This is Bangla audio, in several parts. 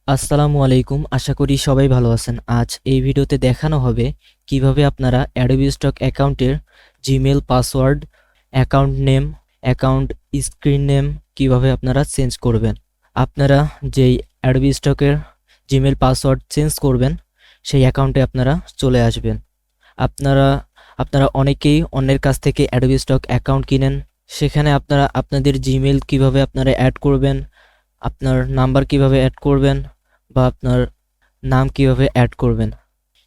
আসসালামু আলাইকুম, আশা করি সবাই ভালো আছেন। আজ এই ভিডিওতে দেখানো হবে কিভাবে আপনারা অ্যাডোবি স্টক অ্যাকাউন্টের Gmail password, account name, account screen name কিভাবে আপনারা চেঞ্জ করবেন। আপনারা যেই অ্যাডোবি স্টকের জিমেল পাসওয়ার্ড চেঞ্জ করবেন সেই অ্যাকাউন্টে আপনারা চলে আসবেন। আপনারা আপনারা অনেকেই অন্যের কাছ থেকে অ্যাডোবি স্টক অ্যাকাউন্ট কিনেন, সেখানে আপনারা আপনাদের জিমেল কিভাবে আপনারা অ্যাড করবেন, আপনার নাম্বার কিভাবে অ্যাড করবেন বা আপনার নাম কিভাবে অ্যাড করবেন,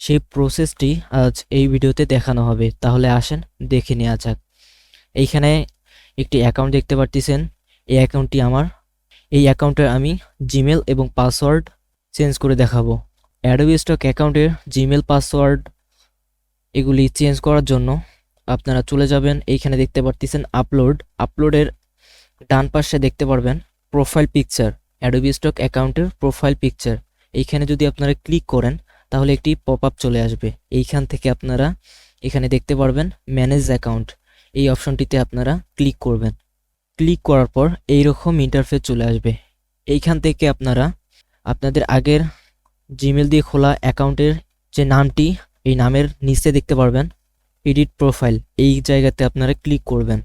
সেই প্রসেসটি আজ এই ভিডিওতে দেখানো হবে। তাহলে আসেন দেখে নেওয়া যাক। এইখানে একটি অ্যাকাউন্ট দেখতে পারতেছেন, এই অ্যাকাউন্টটি আমার। এই অ্যাকাউন্টের আমি জিমেল এবং পাসওয়ার্ড চেঞ্জ করে দেখাবো। অ্যাডোবি স্টক অ্যাকাউন্টের জিমেল পাসওয়ার্ড এগুলি চেঞ্জ করার জন্য আপনারা চলে যাবেন, এইখানে দেখতে পারতেছেন আপলোডের ডান পাশে দেখতে পারবেন প্রোফাইল পিকচার, অ্যাডোবি স্টক অ্যাকাউন্টের প্রোফাইল পিকচার। এইখানে যদি আপনারা ক্লিক করেন তাহলে একটি পপ আপ চলে আসবে। এইখান থেকে আপনারা এখানে দেখতে পারবেন ম্যানেজ অ্যাকাউন্ট, এই অপশনটিতে আপনারা ক্লিক করবেন। ক্লিক করার পর এইরকম ইন্টারফেস চলে আসবে। এইখান থেকে আপনারা আপনাদের আগের জিমেল দিয়ে খোলা অ্যাকাউন্টের যে নামটি, এই নামের নিচে দেখতে পারবেন এডিট প্রোফাইল, এই জায়গাতে আপনারা ক্লিক করবেন।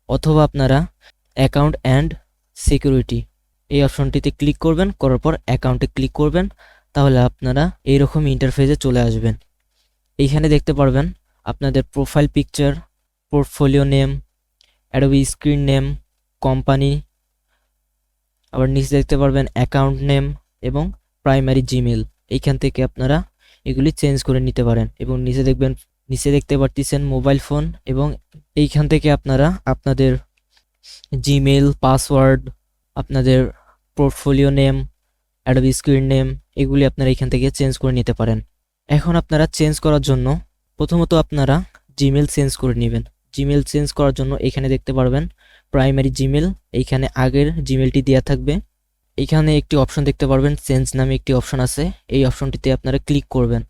অথবা আপনারা অ্যাকাউন্ট অ্যান্ড সিকিউরিটি এই অপশনটিতে ক্লিক করবেন, করার পর অ্যাকাউন্টে ক্লিক করবেন। তাহলে আপনারা এইরকম ইন্টারফেসে চলে আসবেন। এইখানে দেখতে পারবেন আপনাদের profile picture, portfolio name, Adobe screen name, company, আবার নিচে দেখতে পারবেন অ্যাকাউন্ট নেম এবং প্রাইমারি জিমেল। এইখান থেকে আপনারা এগুলি চেঞ্জ করে নিতে পারেন। এবং নিচে দেখতে পারতেছেন মোবাইল ফোন, এবং এইখান থেকে আপনারা আপনাদের জিমেল পাসওয়ার্ড, আপনাদের portfolio name, Adobe screen name এগুলি আপনারা এখান থেকে চেঞ্জ করে নিতে পারেন। এখন আপনারা চেঞ্জ করার জন্য প্রথমত আপনারা জিমেল চেঞ্জ করে নেবেন। জিমেল চেঞ্জ করার জন্য এখানে দেখতে পারবেন প্রাইমারি জিমেল, এইখানে আগের জিমেলটি দেওয়া থাকবে। এখানে একটি অপশন দেখতে পারবেন চেঞ্জ নামে একটি অপশন আছে, এই অপশনটিতে আপনারা ক্লিক করবেন।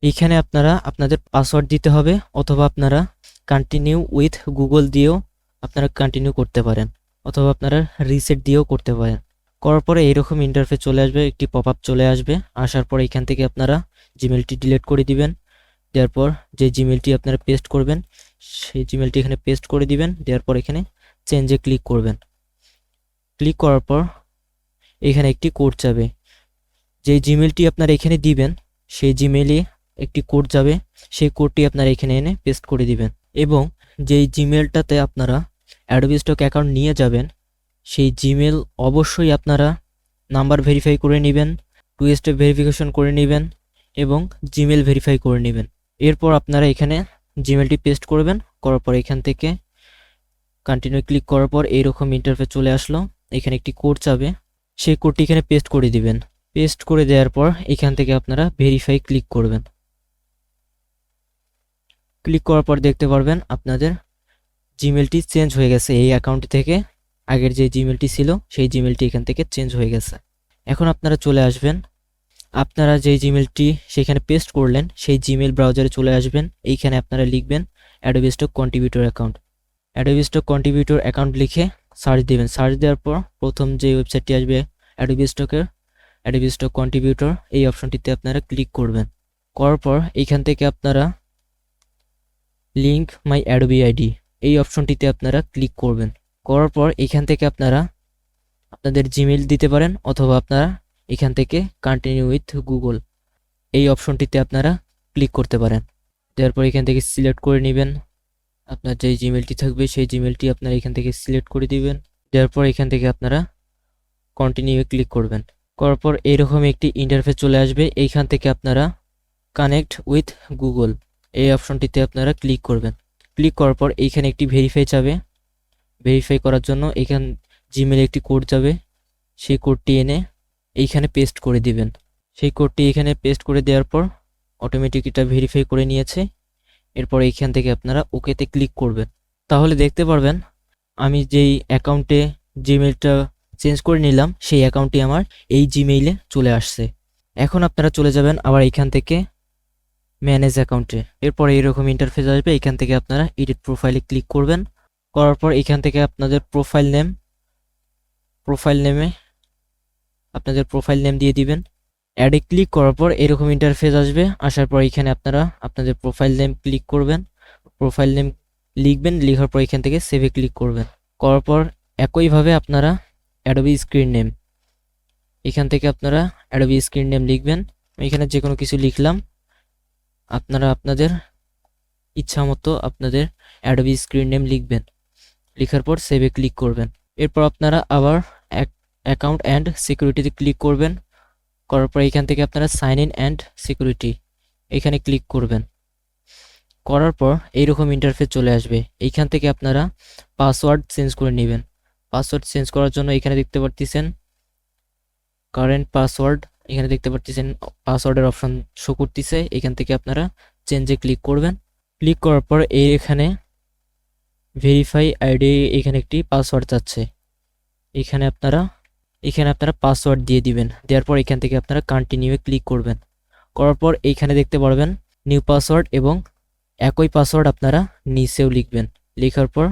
এইখানে আপনারা আপনাদের পাসওয়ার্ড দিতে হবে, অথবা আপনারা কন্টিনিউ উইথ গুগল দিয়েও আপনারা কন্টিনিউ করতে পারেন, অথবা আপনারা রিসেট দিয়েও করতে পারেন। করার পরে এইরকম ইন্টারফেস চলে আসবে, একটি পপ আপ চলে আসবে। আসার পর এখান থেকে আপনারা জিমেলটি ডিলিট করে দিবেন। দেওয়ার পর যে জিমেলটি আপনারা পেস্ট করবেন সেই জিমেলটি এখানে পেস্ট করে দিবেন। দেওয়ার পর এখানে চেঞ্জে ক্লিক করবেন। ক্লিক করার পর এখানে একটি কোড যাবে, যে জিমেলটি আপনারা এখানে দিবেন সেই জিমেলে একটি কোড যাবে, সেই কোডটি আপনারা এখানে এনে পেস্ট করে দিবেন। এবং যেই জিমেলটাতে আপনারা অ্যাডোবি স্টক অ্যাকাউন্ট নিয়ে যাবেন সেই জিমেল অবশ্যই আপনারা নাম্বার ভেরিফাই করে নেবেন, 2 স্টেপ ভেরিফিকেশন করে নেবেন এবং জিমেল ভেরিফাই করে নেবেন। এরপর আপনারা এখানে জিমেলটি পেস্ট করবেন। করার পর এখান থেকে কন্টিনিউ ক্লিক করার পর এইরকম ইন্টারফেস চলে আসলো। এখানে একটি কোড যাবে, সেই কোডটি এখানে পেস্ট করে দিবেন। পেস্ট করে দেওয়ার পর এখান থেকে আপনারা ভেরিফাই ক্লিক করবেন। ক্লিক করার পর দেখতে পারবেন আপনাদের জিমেলটি চেঞ্জ হয়ে গেছে। এই অ্যাকাউন্ট থেকে আগের যে জিমেলটি ছিল সেই জিমেলটি এখান থেকে চেঞ্জ হয়ে গেছে। এখন আপনারা চলে আসবেন, আপনারা যেই জিমেলটি সেখানে পেস্ট করলেন সেই জিমেল ব্রাউজারে চলে আসবেন। এইখানে আপনারা লিখবেন Adobe stock contributor account. Adobe stock contributor account লিখে সার্চ দেবেন। সার্চ দেওয়ার পর প্রথম যে ওয়েবসাইটটি আসবে অ্যাডোবি স্টক কন্ট্রিবিউটর, এই অপশনটিতে আপনারা ক্লিক করবেন। করার পর এইখান থেকে আপনারা লিঙ্ক মাই অ্যাডোবি আইডি, এই অপশনটিতে আপনারা ক্লিক করবেন। করার পর এখান থেকে আপনারা আপনাদের জিমেল দিতে পারেন, অথবা আপনারা এখান থেকে কন্টিনিউ উইথ গুগল এই অপশনটিতে আপনারা ক্লিক করতে পারেন। তারপর এখান থেকে সিলেক্ট করে নেবেন আপনার যে জিমেলটি থাকবে সেই জিমেলটি আপনারা এখান থেকে সিলেক্ট করে দিবেন। তারপর এখান থেকে আপনারা কন্টিনিউ ক্লিক করবেন। করার পর এইরকম একটি ইন্টারফেস চলে আসবে। এইখান থেকে আপনারা কানেক্ট উইথ গুগল এই অপশনটিতে আপনারা ক্লিক করবেন। ক্লিক করার পর এইখানে একটি ভেরিফাই যাবে। ভেরিফাই করার জন্য এখান জিমেলে একটি কোড যাবে, সেই কোডটি এনে এইখানে পেস্ট করে দিবেন। সেই কোডটি এখানে পেস্ট করে দেওয়ার পর অটোমেটিক এটা ভেরিফাই করে নিয়েছে। এরপর এইখান থেকে আপনারা ওকেতে ক্লিক করবেন। তাহলে দেখতে পারবেন আমি যেই অ্যাকাউন্টে জিমেলটা চেঞ্জ করে নিলাম সেই অ্যাকাউন্টটি আমার এই জিমেইলে চলে আসছে। এখন আপনারা চলে যাবেন আবার এইখান থেকে ম্যানেজ অ্যাকাউন্টে। এরপর এইরকম ইন্টারফেস আসবে। এইখান থেকে আপনারা এডিট প্রোফাইলে ক্লিক করবেন। করার পর এখান থেকে আপনাদের প্রোফাইল নেমে আপনাদের প্রোফাইল নেম দিয়ে দিবেন। অ্যাডে ক্লিক করার পর এরকম ইন্টারফেস আসবে। আসার পর এখানে আপনারা আপনাদের প্রোফাইল নেম ক্লিক করবেন, প্রোফাইল নেম লিখবেন, লেখার পর এখান থেকে সেভে ক্লিক করবেন। করার পর একইভাবে আপনারা অ্যাডোবি স্ক্রিন নেম, এখান থেকে আপনারা অ্যাডোবি স্ক্রিন নেম লিখবেন। এখানে যে কোনো কিছু লিখলাম, আপনারা আপনাদের ইচ্ছা মতো আপনাদের অ্যাডোবি স্ক্রিন নেম লিখবেন, লেখার পর সেভে ক্লিক করবেন। এরপর আপনারা আবার অ্যাকাউন্ট অ্যান্ড সিকিউরিটিতে ক্লিক করবেন। করার পর এখান থেকে আপনারা সাইন ইন অ্যান্ড সিকিউরিটি এখানে ক্লিক করবেন। করার পর এইরকম ইন্টারফেস চলে আসবে। এইখান থেকে আপনারা পাসওয়ার্ড চেঞ্জ করে নেবেন। পাসওয়ার্ড চেঞ্জ করার জন্য এখানে দেখতে পারতেছেন কারেন্ট পাসওয়ার্ড, এখানে দেখতে পারতেছেন পাসওয়ার্ডের অপশন শো করতেছে। এখান থেকে আপনারা চেঞ্জে ক্লিক করবেন। ক্লিক করার পর এখানে ভেরিফাই আইডি, এখানে একটি পাসওয়ার্ড চাচ্ছে। এখানে আপনারা পাসওয়ার্ড দিয়ে দিবেন। দেওয়ার পর এখান থেকে আপনারা কন্টিনিউয়ে ক্লিক করবেন। করার পর এইখানে দেখতে পারবেন নিউ পাসওয়ার্ড, এবং একই পাসওয়ার্ড আপনারা নিচেও লিখবেন। লেখার পর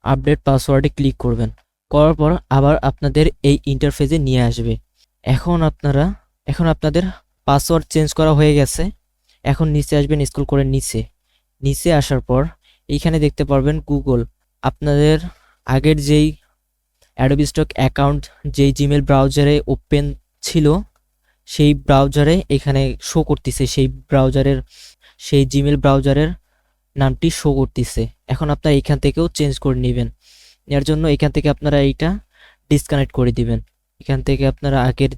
আপডেট পাসওয়ার্ডে ক্লিক করবেন। করার পর আবার আপনাদের এই ইন্টারফেসে নিয়ে আসবে। এখন আপনাদের পাসওয়ার্ড চেঞ্জ করা হয়ে গেছে। এখন নিচে আসবেন, স্ক্রল করে নিচে আসার পর এইখানে দেখতে পারবেন গুগল। আপনাদের আগের যেই অ্যাডোবি স্টক অ্যাকাউন্ট যেই জিমেল ব্রাউজারে ওপেন ছিল, সেই ব্রাউজারে এখানে শো করতেছে, সেই জিমেল ব্রাউজারের নামটি শো করতেছে। এখন আপনারা এখান থেকেও চেঞ্জ করে নেবেন। এর জন্য এখান থেকে আপনারা এইটা ডিসকানেক্ট করে দিবেন। এখান থেকে আপনারা আগের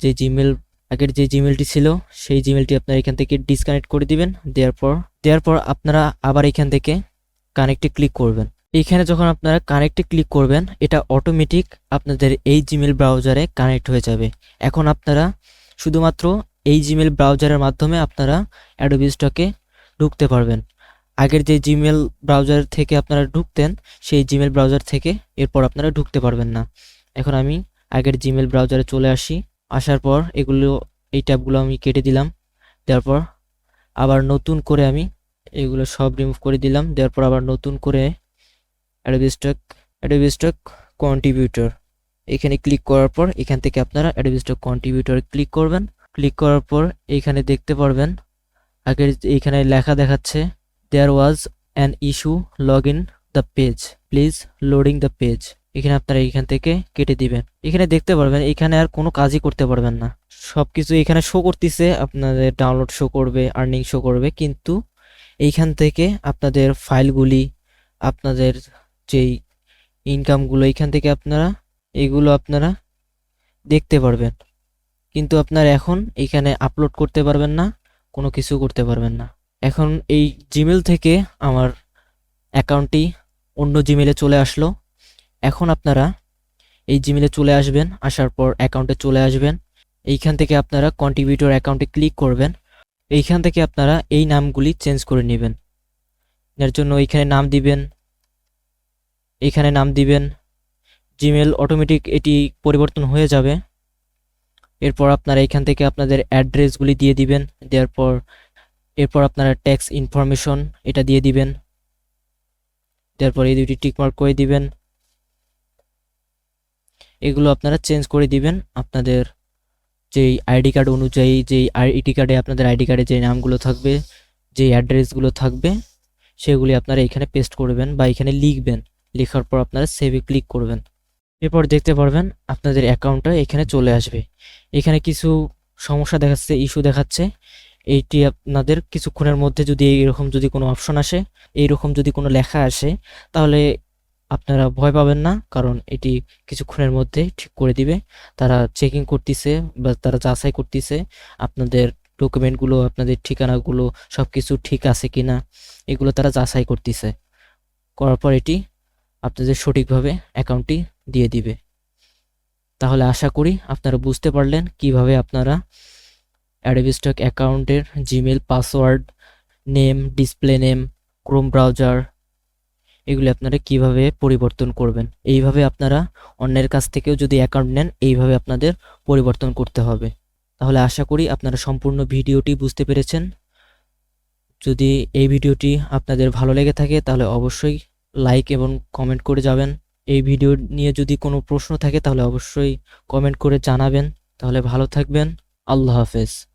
যে জিমেলটি ছিল, সেই জিমেলটি আপনারা এখান থেকে ডিসকানেক্ট করে দিবেন। দেওয়ার পর আপনারা আবার এখান থেকে কানেক্টে ক্লিক করবেন। এইখানে যখন আপনারা কানেক্টে ক্লিক করবেন, এটা অটোমেটিক আপনাদের এই জিমেল ব্রাউজারে কানেক্ট হয়ে যাবে। এখন আপনারা শুধুমাত্র এই জিমেল ব্রাউজারের মাধ্যমে আপনারা অ্যাডোবি স্টকে ঢুকতে পারবেন। আগের যে জিমেল ব্রাউজার থেকে আপনারা ঢুকতেন, সেই জিমেল ব্রাউজার থেকে এরপর আপনারা ঢুকতে পারবেন না। এখন আমি আগের জিমেল ব্রাউজারে চলে আসি। আসার পর এই ট্যাবগুলো আমি কেটে দিলাম। দেওয়ার পর আবার নতুন করে আমি এগুলো সব রিমুভ করে দিলাম। দেওয়ার পর আবার নতুন করে অ্যাডোবি স্টক কন্ট্রিবিউটর এখানে ক্লিক করার পর এখান থেকে আপনারা অ্যাডোবি স্টক কন্ট্রিবিউটর ক্লিক করবেন। ক্লিক করার পর এখানে দেখতে পারবেন আগের এখানে লেখা দেখাচ্ছে there was an issue, log in the page, please loading the page. এখানে আপনারা এখান থেকে কেটে দিবেন। এখানে দেখতে পারবেন এখানে আর কোনো কাজই করতে পারবেন না। সবকিছু এখানে শো করতেছে, আপনাদের ডাউনলোড শো করবে, আর্নিং শো করবে, কিন্তু এইখান থেকে আপনাদের ফাইলগুলি, আপনাদের যেই ইনকামগুলো, এইখান থেকে এগুলো আপনারা দেখতে পারবেন। কিন্তু আপনারা এখন এখানে আপলোড করতে পারবেন না, কোনো কিছু করতে পারবেন না। এখন এই জিমেল থেকে আমার অ্যাকাউন্টটি অন্য জিমেলে চলে আসলো। এখন আপনারা এই জিমেলে চলে আসবেন। আসার পর অ্যাকাউন্টে চলে আসবেন। এইখান থেকে আপনারা কন্ট্রিবিউটর অ্যাকাউন্টে ক্লিক করবেন। এইখান থেকে আপনারা এই নামগুলি চেঞ্জ করে নেবেন। এর জন্য এখানে নাম দিবেন। জিমেল অটোমেটিক এটি পরিবর্তন হয়ে যাবে। এরপর আপনারা এখান থেকে আপনাদের অ্যাড্রেসগুলি দিয়ে দিবেন। এরপর আপনারা ট্যাক্স ইনফরমেশন এটা দিয়ে দিবেন। তারপর এই দুটি টিকমার্ক করে দিবেন। এগুলো আপনারা চেঞ্জ করে দিবেন আপনাদের যেই আইডি কার্ড অনুযায়ী, যেই আইডি কার্ডে আপনাদের আইডি কার্ডে যে নামগুলো থাকবে, যেই অ্যাড্রেসগুলো থাকবে, সেগুলি আপনারা এখানে পেস্ট করবেন বা এখানে লিখবেন। লেখার পর আপনারা সেভে ক্লিক করবেন। এরপর দেখতে পারবেন আপনাদের অ্যাকাউন্টটা এখানে চলে আসবে। এখানে কিছু সমস্যা দেখাচ্ছে, ইস্যু দেখাচ্ছে। এইটি আপনাদের কিছুক্ষণের মধ্যে যদি এইরকম যদি কোনো অপশন আসে, এইরকম যদি কোনো লেখা আসে, তাহলে আপনারা ভয় পাবেন না, কারণ এটি কিছুক্ষণের মধ্যে ঠিক করে দিবে। তারা চেকিং করতেছে বা তারা যাচাই করতেছে আপনাদের ডকুমেন্টগুলো, আপনাদের ঠিকানাগুলো সব কিছু ঠিক আছে কিনা, এগুলো তারা যাচাই করতেছে। করার পর এটি আপনাদের সঠিকভাবে অ্যাকাউন্টটি দিয়ে দিবে। তাহলে আশা করি আপনারা বুঝতে পারলেন কিভাবে আপনারা অ্যাডোবি স্টক অ্যাকাউন্টের Gmail password, name, display name, Chrome browser, এগুলি আপনারা কিভাবে পরিবর্তন করবেন। এইভাবে আপনারা অন্যের কাছ থেকেও যদি অ্যাকাউন্ট নেন, এইভাবে আপনাদের পরিবর্তন করতে হবে। তাহলে আশা করি আপনারা সম্পূর্ণ ভিডিওটি বুঝতে পেরেছেন। যদি এই ভিডিওটি আপনাদের ভালো লেগে থাকে তাহলে অবশ্যই লাইক এবং কমেন্ট করে যাবেন। এই ভিডিও নিয়ে যদি কোনো প্রশ্ন থাকে তাহলে অবশ্যই কমেন্ট করে জানাবেন। তাহলে ভালো থাকবেন। আল্লাহ হাফেজ।